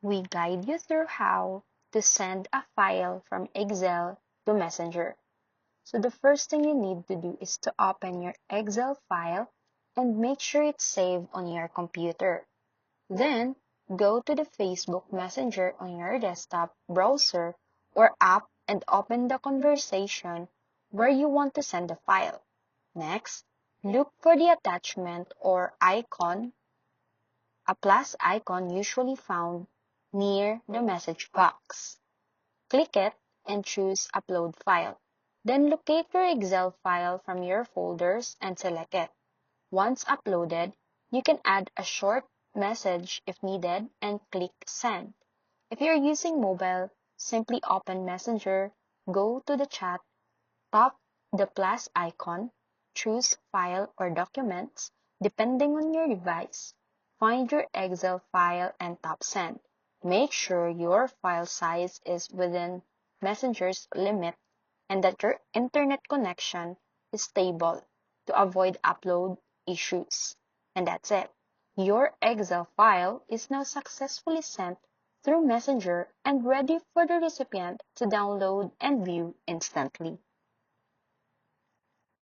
we guide you through how to send a file from Excel to Messenger. So the first thing you need to do is to open your Excel file and make sure it's saved on your computer. Then, go to the Facebook Messenger on your desktop browser or app and open the conversation where you want to send the file. Next, look for the attachment or icon, a plus icon usually found near the message box. Click it and choose Upload File. Then locate your Excel file from your folders and select it. Once uploaded, you can add a short message if needed and click Send. If you're using mobile, simply open Messenger, go to the chat, tap the plus icon, choose File or Documents, depending on your device. Find your Excel file and tap Send. Make sure your file size is within Messenger's limit and that your internet connection is stable to avoid upload issues. And that's it. Your Excel file is now successfully sent through Messenger and ready for the recipient to download and view instantly.